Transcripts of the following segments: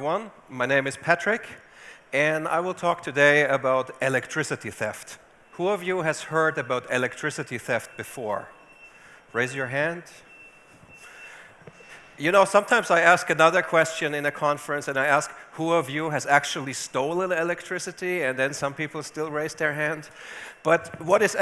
everyone. My name is Patrick, and I will talk today about electricity theft. Who of you has heard about electricity theft before? Raise your hand. You know, sometimes I ask another question in a conference, and I ask, who of you has actually stolen electricity? And then some people still raise their hand. But what is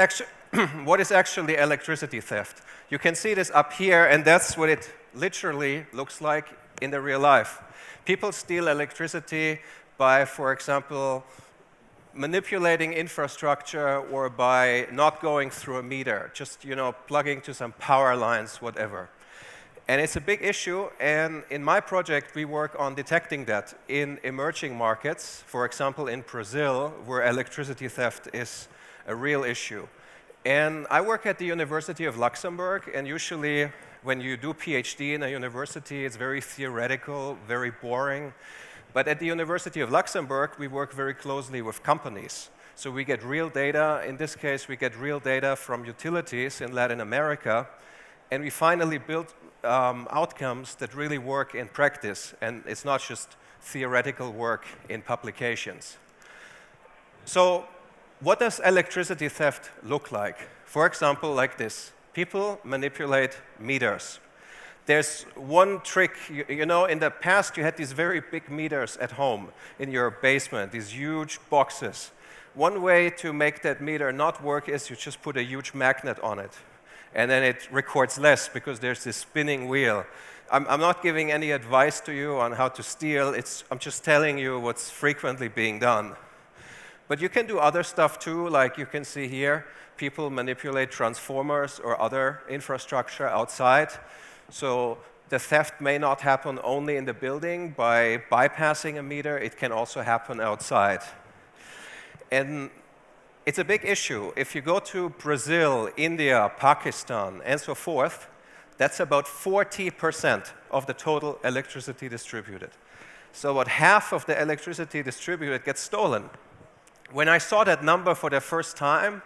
actually electricity theft? You can see this up here, and that's what it literally looks like in the real life. People steal electricity by, for example, manipulating infrastructure or by not going through a meter, just plugging to some power lines, whatever. And it's a big issue, and in my project we work on detecting that in emerging markets, for example in Brazil, where electricity theft is a real issue. And I work at the University of Luxembourg, and usually when you do PhD in a university, it's very theoretical, very boring. But at the University of Luxembourg, we work very closely with companies. So we get real data. In this case, we get real data from utilities in Latin America. And we finally built outcomes that really work in practice. And it's not just theoretical work in publications. So what does electricity theft look like? For example, like this. People manipulate meters. There's one trick, you know, in the past you had these very big meters at home in your basement, these huge boxes. One way to make that meter not work is you just put a huge magnet on it. And then it records less because there's this spinning wheel. I'm not giving any advice to you on how to steal. I'm just telling you what's frequently being done. But you can do other stuff too, like you can see here. People manipulate transformers or other infrastructure outside. So the theft may not happen only in the building by bypassing a meter. It can also happen outside. And it's a big issue. If you go to Brazil, India, Pakistan, and so forth, that's about 40% of the total electricity distributed. So about half of the electricity distributed gets stolen. When I saw that number for the first time,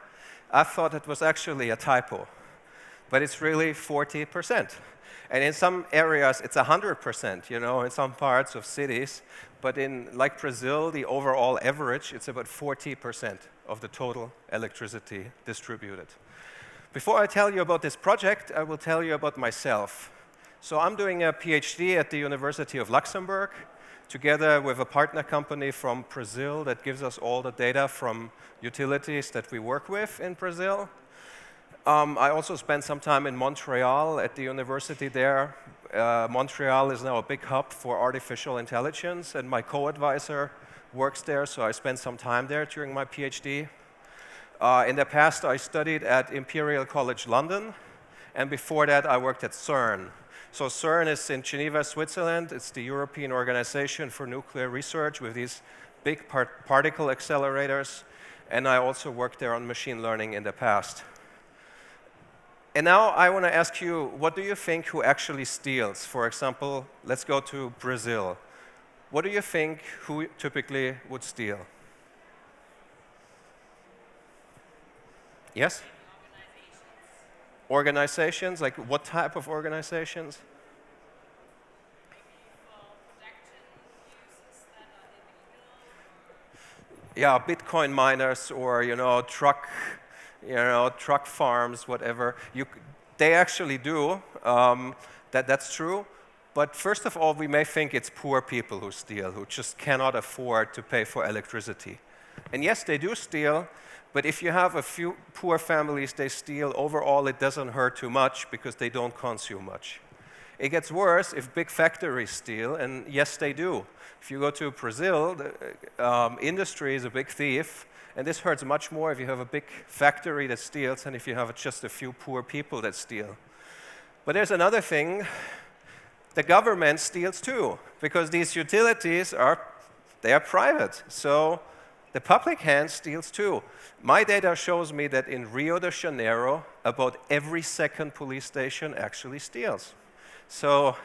I thought it was actually a typo. But it's really 40%. And in some areas, it's 100%, you know, in some parts of cities. But in, like Brazil, the overall average, it's about 40% of the total electricity distributed. Before I tell you about this project, I will tell you about myself. So I'm doing a PhD at the University of Luxembourg, together with a partner company from Brazil that gives us all the data from utilities that we work with in Brazil. I also spent some time in Montreal at the university there. Montreal is now a big hub for artificial intelligence, and my co-advisor works there, so I spent some time there during my PhD. In the past, I studied at Imperial College London, and before that, I worked at CERN. So CERN is in Geneva, Switzerland. It's the European Organization for Nuclear Research with these big particle accelerators, and I also worked there on machine learning in the past. And now I want to ask you, what do you think who actually steals? For example, let's go to Brazil. What do you think who typically would steal? Yes? Organizations? Like what type of organizations? Yeah, Bitcoin miners or, truck farms, whatever. They actually do. That's true. But first of all, we may think it's poor people who steal, who just cannot afford to pay for electricity. And yes, they do steal, but if you have a few poor families, they steal. Overall, it doesn't hurt too much because they don't consume much. It gets worse if big factories steal, and yes, they do. If you go to Brazil, the industry is a big thief, and this hurts much more if you have a big factory that steals than if you have just a few poor people that steal. But there's another thing. The government steals too, because these utilities are private. So the public hand steals too. My data shows me that in Rio de Janeiro, about every second police station actually steals. So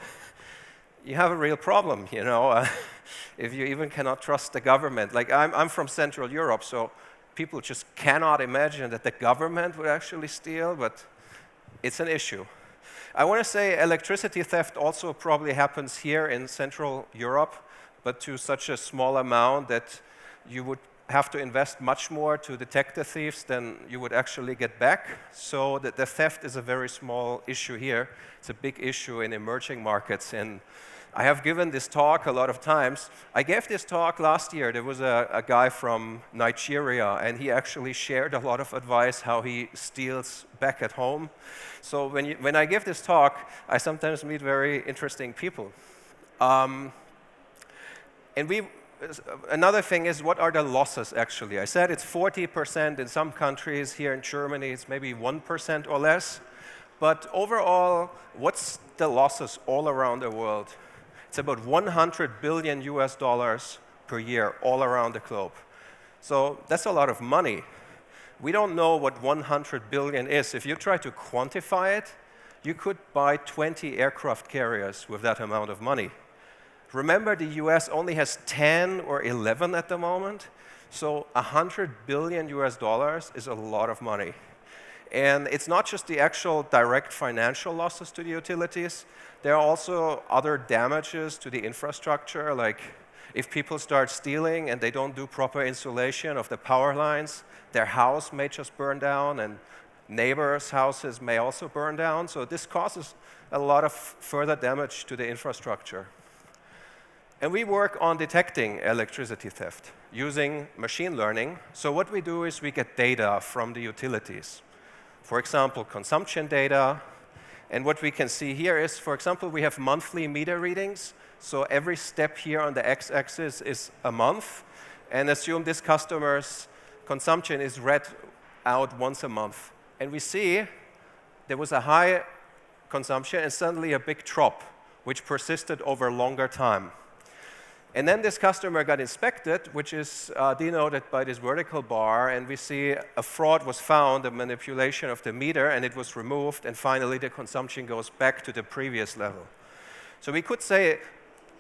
you have a real problem, if you even cannot trust the government. Like I'm from Central Europe, so people just cannot imagine that the government would actually steal, but it's an issue. I want to say electricity theft also probably happens here in Central Europe, but to such a small amount that you would have to invest much more to detect the thieves than you would actually get back. So the theft is a very small issue here. It's a big issue in emerging markets. And I have given this talk a lot of times. I gave this talk last year. There was a guy from Nigeria, and he actually shared a lot of advice how he steals back at home. So when I give this talk, I sometimes meet very interesting people. Another thing is, what are the losses actually? I said it's 40% in some countries. Here in Germany, it's maybe 1% or less. But overall, what's the losses all around the world? It's about 100 billion US dollars per year all around the globe. So that's a lot of money. We don't know what 100 billion is. If you try to quantify it, you could buy 20 aircraft carriers with that amount of money. Remember, the US only has 10 or 11 at the moment, so 100 billion US dollars is a lot of money. And it's not just the actual direct financial losses to the utilities. There are also other damages to the infrastructure, like if people start stealing and they don't do proper insulation of the power lines, their house may just burn down, and neighbors' houses may also burn down. So this causes a lot of further damage to the infrastructure. And we work on detecting electricity theft using machine learning. So what we do is we get data from the utilities. For example, consumption data. And what we can see here is, for example, we have monthly meter readings. So every step here on the x-axis is a month. And assume this customer's consumption is read out once a month. And we see there was a high consumption and suddenly a big drop, which persisted over a longer time. And then this customer got inspected, which is denoted by this vertical bar, and we see a fraud was found, a manipulation of the meter, and it was removed, and finally the consumption goes back to the previous level. So we could say,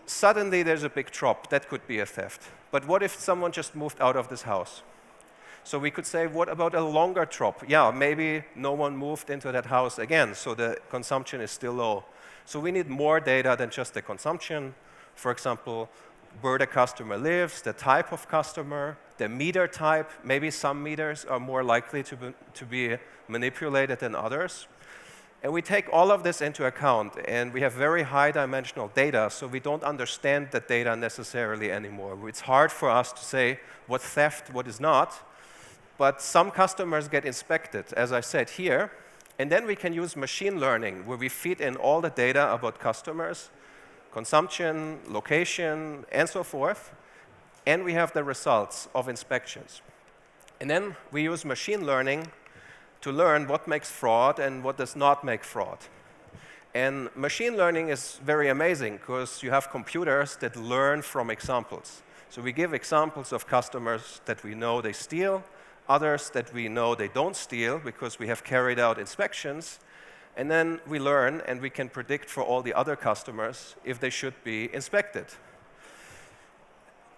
suddenly there's a big drop. That could be a theft. But what if someone just moved out of this house? So we could say, what about a longer drop? Yeah, maybe no one moved into that house again, so the consumption is still low. So we need more data than just the consumption. For example, where the customer lives, the type of customer, the meter type. Maybe some meters are more likely to be manipulated than others. And we take all of this into account, and we have very high dimensional data, so we don't understand the data necessarily anymore. It's hard for us to say what's theft, what is not. But some customers get inspected, as I said here, and then we can use machine learning, where we feed in all the data about customers, consumption, location, and so forth, and we have the results of inspections. And then we use machine learning to learn what makes fraud and what does not make fraud. And machine learning is very amazing because you have computers that learn from examples. So we give examples of customers that we know they steal, others that we know they don't steal because we have carried out inspections. And then we learn, and we can predict for all the other customers if they should be inspected.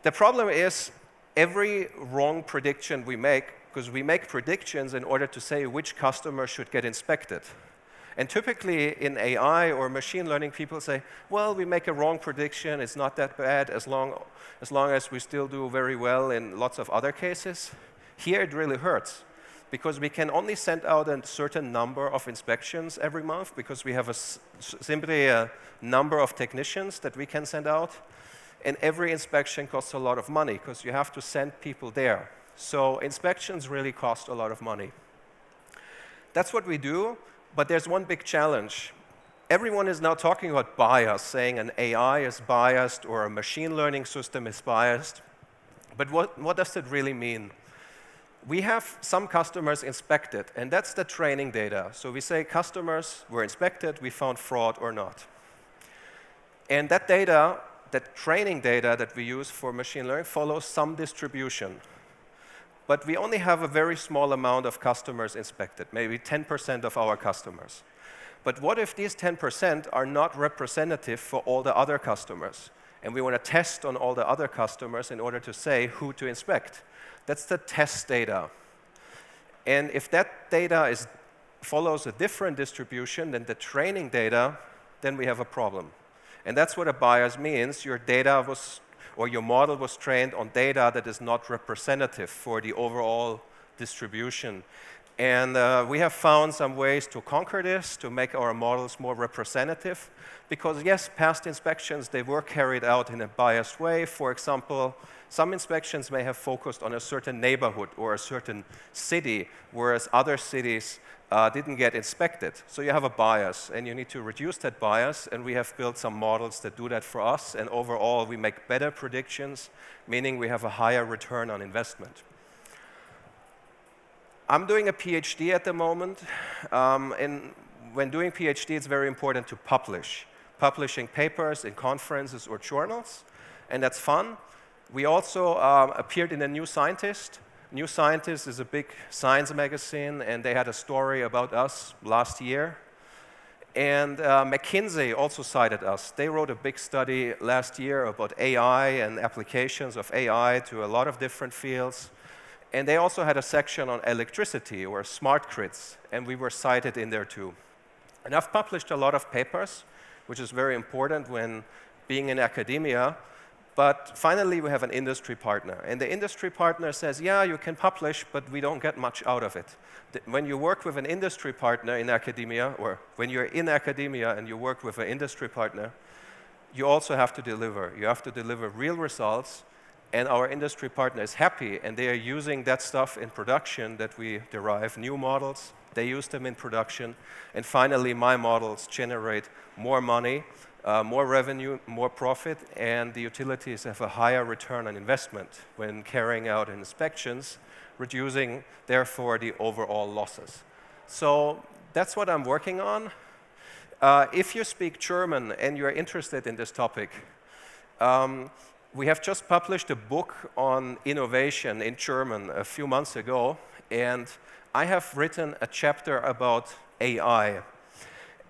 The problem is every wrong prediction we make, because we make predictions in order to say which customer should get inspected. And typically in AI or machine learning, people say, well, we make a wrong prediction, it's not that bad as long as we still do very well in lots of other cases. Here it really hurts, because we can only send out a certain number of inspections every month, because we have simply a number of technicians that we can send out. And every inspection costs a lot of money, because you have to send people there. So inspections really cost a lot of money. That's what we do, but there's one big challenge. Everyone is now talking about bias, saying an AI is biased or a machine learning system is biased. But what does it really mean? We have some customers inspected, and that's the training data. So we say customers were inspected, we found fraud or not. And that data, that training data that we use for machine learning, follows some distribution. But we only have a very small amount of customers inspected, maybe 10% of our customers. But what if these 10% are not representative for all the other customers? And we want to test on all the other customers in order to say who to inspect. That's the test data. And if that data follows a different distribution than the training data, then we have a problem. And that's what a bias means. Your data was or your model was trained on data that is not representative for the overall distribution. And we have found some ways to conquer this, to make our models more representative, because yes, past inspections, they were carried out in a biased way. For example, some inspections may have focused on a certain neighborhood or a certain city, whereas other cities didn't get inspected. So you have a bias, and you need to reduce that bias, and we have built some models that do that for us, and overall, we make better predictions, meaning we have a higher return on investment. I'm doing a PhD at the moment, and when doing PhD, it's very important to publish. Publishing papers in conferences or journals, and that's fun. We also appeared in the New Scientist. New Scientist is a big science magazine, and they had a story about us last year. And McKinsey also cited us. They wrote a big study last year about AI and applications of AI to a lot of different fields. And they also had a section on electricity or smart grids, and we were cited in there too. And I've published a lot of papers, which is very important when being in academia. But finally, we have an industry partner. And the industry partner says, yeah, you can publish, but we don't get much out of it. When you work with an industry partner in academia, or when you're in academia and you work with an industry partner, you also have to deliver. You have to deliver real results. And our industry partner is happy, and they are using that stuff in production that we derive new models. They use them in production. And finally, my models generate more money, more revenue, more profit, and the utilities have a higher return on investment when carrying out inspections, reducing, therefore, the overall losses. So that's what I'm working on. If you speak German and you're interested in this topic, we have just published a book on innovation in German a few months ago, and I have written a chapter about AI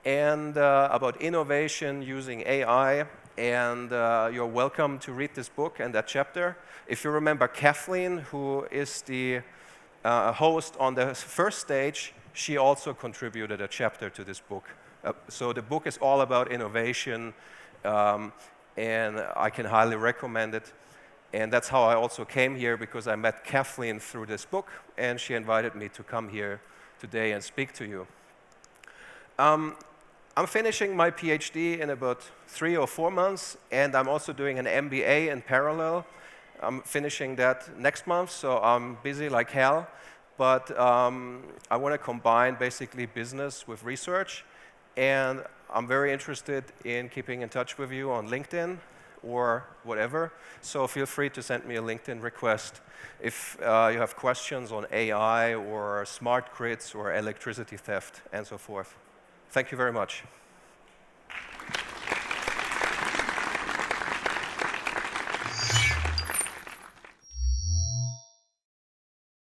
and about innovation using AI, and you're welcome to read this book and that chapter. If you remember Kathleen, who is the host on the first stage, she also contributed a chapter to this book. So the book is all about innovation, and I can highly recommend it. And that's how I also came here, because I met Kathleen through this book, and she invited me to come here today and speak to you. I'm finishing my PhD in about 3 or 4 months, and I'm also doing an MBA in parallel. I'm finishing that next month, so I'm busy like hell. But I want to combine basically business with research, and I'm very interested in keeping in touch with you on LinkedIn or whatever. So feel free to send me a LinkedIn request if you have questions on AI or smart grids or electricity theft and so forth. Thank you very much.